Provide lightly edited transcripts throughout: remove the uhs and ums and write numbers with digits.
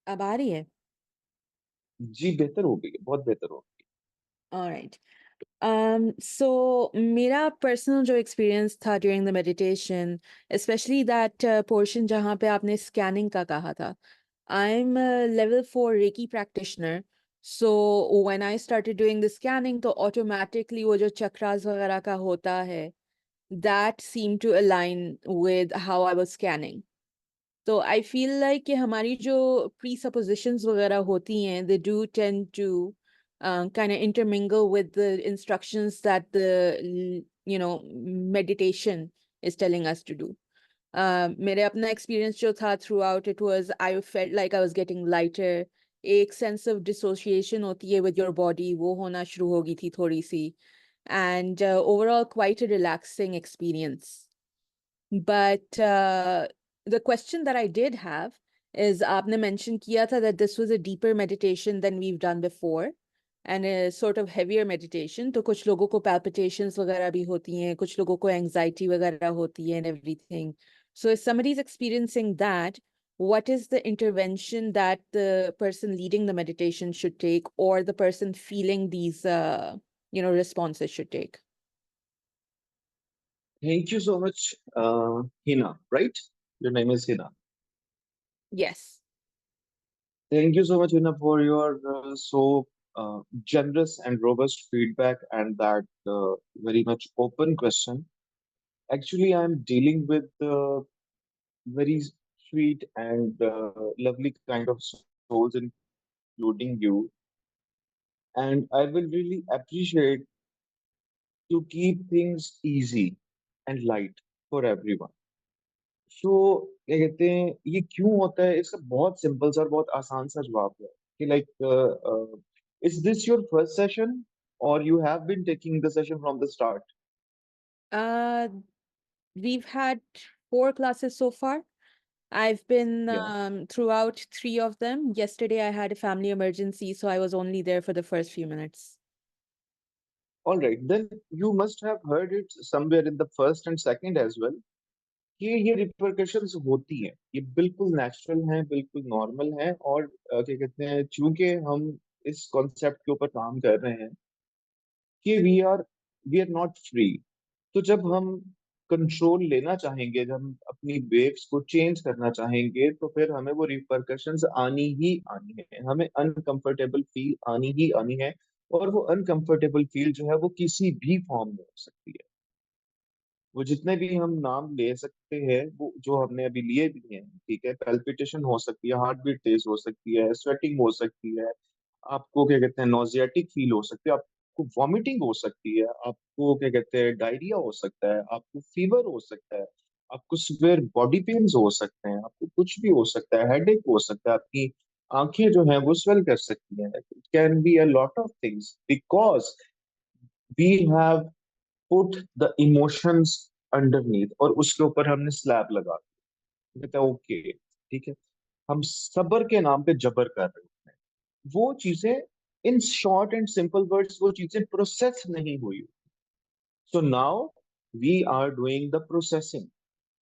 अब आ रही है? जी बेहतर हो गई है, बहुत बेहतर हो गई ऑलराइट। सो मेरा पर्सनल जो एक्सपीरियंस था during the meditation, especially that portion जहाँ पे आपने स्कैनिंग का कहा था, I am level 4 reiki practitioner. So when I started doing the scanning तो ऑटोमेटिकली वो जो चक्रास वगैरह का होता है, that seem to align with how I was scanning. तो आई फील लाइक कि हमारी जो प्री सपोजिशंस वगैरह होती हैं, they do tend to kind of intermingle with the instructions that the meditation is telling us to do. मेरे अपना experience जो था through out, it was I felt like I was getting lighter. एक sense of dissociation होती है with your body, वो होना शुरू हो गई थी थोड़ी सी। And overall quite a relaxing experience. But the question that I did have is, आपने mention किया था that this was a deeper meditation than we've done before and a sort of heavier meditation. तो कुछ लोगों को palpitations वगैरह भी होती हैं, कुछ लोगों को anxiety वगैरह होती है and everything. So if somebody is experiencing that, what is the intervention that the person leading the meditation should take, or the person feeling these, responses should take? Thank you so much Hina right your name is Hina Yes. Thank you so much Hina for your so generous and robust feedback and that very much open question. Actually, I'm dealing with very sweet and lovely kind of souls, including you, and I will really appreciate to keep things easy and light for everyone. सो क्या कहते हैं, ये क्यों होता है, इसका बहुत simple सा और बहुत आसान सा जवाब है कि like is this your first session और you have been taking the session from the start? Uh, we've had 4 classes so far. I've been या throughout 3 of them. Yesterday, I had a family emergency, so I was only there for the first few minutes. All right, then you must have heard it somewhere in the first and second as well कि ये repercussions होती हैं, ये बिल्कुल natural हैं, बिल्कुल normal हैं। और क्या कहते हैं, चूंकि हम इस कॉन्सेप्ट के ऊपर काम कर रहे हैं कि वी आर नॉट फ्री, तो जब हम कंट्रोल लेना चाहेंगे, जब हम अपनी वेव्स को चेंज करना चाहेंगे, तो फिर हमें वो रिपरकशंस आनी ही आनी है, हमें अनकंफर्टेबल फील आनी ही आनी है। और वो अनकंफर्टेबल फील जो है वो किसी भी फॉर्म में हो सकती है। वो जितने भी हम नाम ले सकते हैं, वो जो हमने अभी लिए भी हैं, ठीक है, पैल्पिटेशन हो सकती है, हार्ट बीट तेज हो सकती है, स्वेटिंग हो सकती है, आपको क्या कहते हैं नोजियाटिक फील हो सकती है, आपको वॉमिटिंग हो सकती है, आपको क्या कहते हैं डायरिया हो सकता है, आपको फीवर हो सकता है, आपको सिवियर बॉडी पेन्स हो सकते हैं, आपको कुछ भी हो सकता है, हेडेक हो सकता है, आपकी आंखें जो है वो स्वेल कर सकती हैं। It can be a lot of things because we have put the emotions underneath, और उसके ऊपर हमने स्लैब लगा दिया, कहता है ओके ठीक है, हम सबर के नाम पे जबर कर रहे हैं। वो चीजें, in short and simple words, वो चीजें प्रोसेस नहीं हुई। So now we are doing the processing.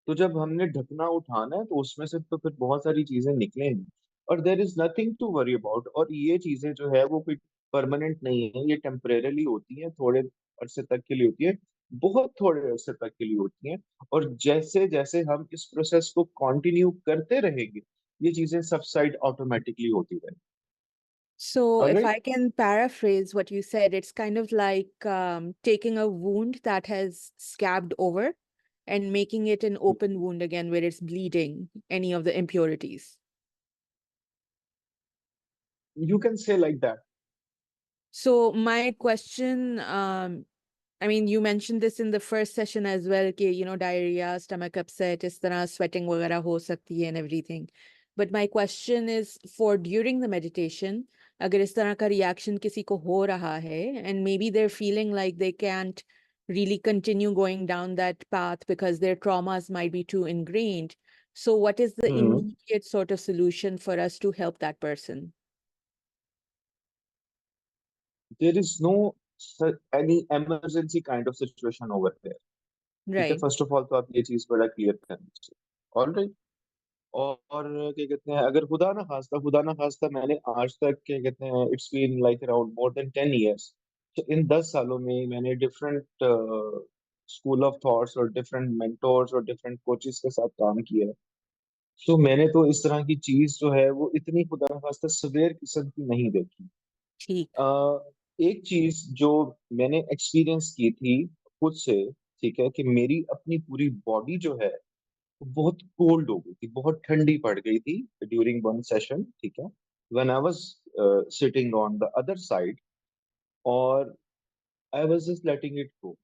तो जब हमने ढकना उठाना है तो उसमें से तो फिर बहुत सारी चीजें निकलेंगी, और there is nothing to worry about. और ये चीजें जो है वो कोई परमानेंट नहीं है, ये टेम्परेरली होती हैं, थोड़े अरसे तक के लिए होती है, बहुत थोड़े अरसे तक के लिए होती हैं। और जैसे जैसे हम इस प्रोसेस को कंटिन्यू करते रहेंगे, ये चीजें सबसाइड ऑटोमेटिकली होती रहेंगी। So, if alright, I can paraphrase what you said, it's kind of like taking a wound that has scabbed over and making it an open wound again where it's bleeding any of the impurities. You can say like that. So, my question, I mean, you mentioned this in the first session as well, कि, diarrhea, stomach upset, इस तरह sweating वगैरह हो सकती है and everything. But my question is for during the meditation, अगर इस तरह का reaction किसी को हो रहा है and maybe they're feeling like they can't really continue going down that path because their traumas might be too ingrained. So what is the immediate sort of solution for us to help that person? There is no any emergency kind of situation over there. ठीक है, Right. First of all तो आप ये चीज बड़ा clear करनी चाहिए। All right, और क्या कहते हैं, अगर खुदा ना खास्ता मैंने आज तक क्या कहते हैं, it's been like around more than 10 years, तो इन 10 सालों में मैंने डिफरेंट स्कूल ऑफ थॉट्स और डिफरेंट मेंटोर्स और डिफरेंट कोचेस के साथ काम किया है। तो मैंने तो इस तरह की चीज जो है वो इतनी खुदा ना खास्ता सवेर किस्म की नहीं देखी। ठीक। एक चीज जो मैंने एक्सपीरियंस की थी खुद से, ठीक है, कि मेरी अपनी पूरी बॉडी जो है वो बहुत कोल्ड हो गई थी, बहुत ठंडी पड़ गई थी ड्यूरिंग वन सेशन, ठीक है, when I was sitting on the other side, और I was just letting it go.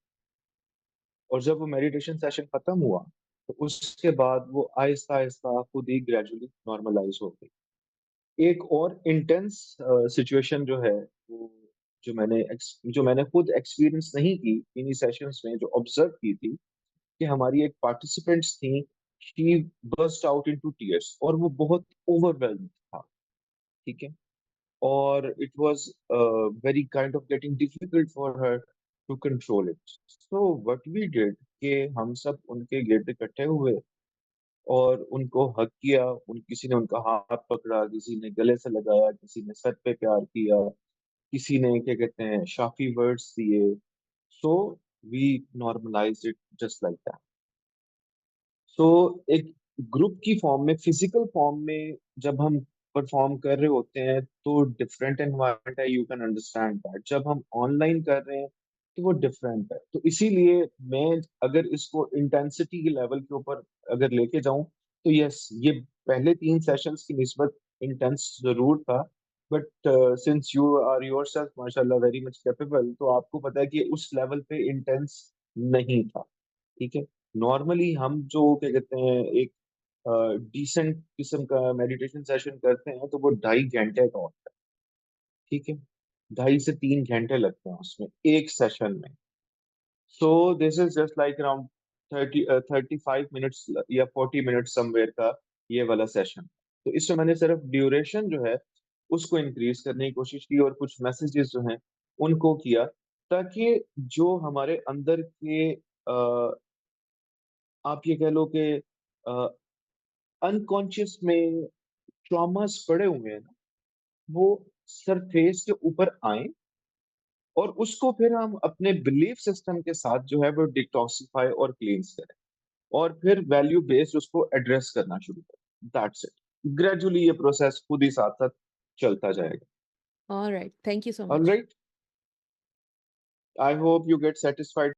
और जब वो मेडिटेशन सेशन खत्म हुआ तो उसके बाद वो आहिस्ता आहिस्ता खुद ही ग्रेजुअली नॉर्मलाइज हो गई। एक और इंटेंस सिचुएशन जो है वो, जो मैंने खुद एक्सपीरियंस नहीं की इन्हीं सेशंस में, जो ऑब्जर्व की थी, कि हमारी एक पार्टिसिपेंट्स थी, she burst out into tears, और वो बहुत ओवरवेल्म्ड था, ठीक है, और it was very kind of getting difficult for her to control it. So what we did कि हम सब उनके गिर्द इकट्ठे हुए और उनको हक किया, उन किसी ने उनका हाथ पकड़ा, किसी ने गले से लगाया, किसी ने सर पे प्यार किया, किसी ने क्या कहते हैं शाफी वर्ड्स दिए। So we normalise it just like that. So एक ग्रुप की फॉर्म में, फिजिकल फॉर्म में जब हम परफॉर्म कर रहे होते हैं तो डिफरेंट एनवायरनमेंट है, यू कैन अंडरस्टैंड दैट। जब हम ऑनलाइन कर रहे हैं तो वो डिफरेंट है। तो इसीलिए मैं अगर इसको इंटेंसिटी के लेवल के ऊपर अगर लेके जाऊं तो यस, ये पहले 3 सेशंस की निस्बत इंटेंस जरूर था, but since you are yourself माशाल्लाह वेरी मच कैपेबल, तो आपको पता है कि उस लेवल पे इंटेंस नहीं था, ठीक है। नॉर्मली हम जो क्या कहते हैं एक डिसेंट किस्म का मेडिटेशन सेशन करते हैं तो वो 2.5 घंटे का होता है, ठीक है, 2.5 से 3 घंटे लगते हैं उसमें एक सेशन में। So this is just like around 35 minutes या 40 मिनट्स समवेयर का ये वाला सेशन। तो इसमें मैंने सिर्फ ड्यूरेशन जो है उसको इंक्रीज करने की कोशिश की और कुछ मैसेजेस जो हैं उनको किया, ताकि जो हमारे अंदर के आप ये कह लो कि अनकॉन्शियस में ट्रॉमास पड़े हुए हैं ना, वो सरफेस के ऊपर आए, और उसको फिर हम अपने बिलीफ सिस्टम के साथ जो है वो डिटॉक्सिफाई और क्लींस करें, और फिर वैल्यू बेस्ड उसको एड्रेस करना शुरू करें। That's it. ग्रेजुअली ये प्रोसेस खुद ही साथ साथ चलता जाएगा। Alright, thank you so much. Alright, I hope you get satisfied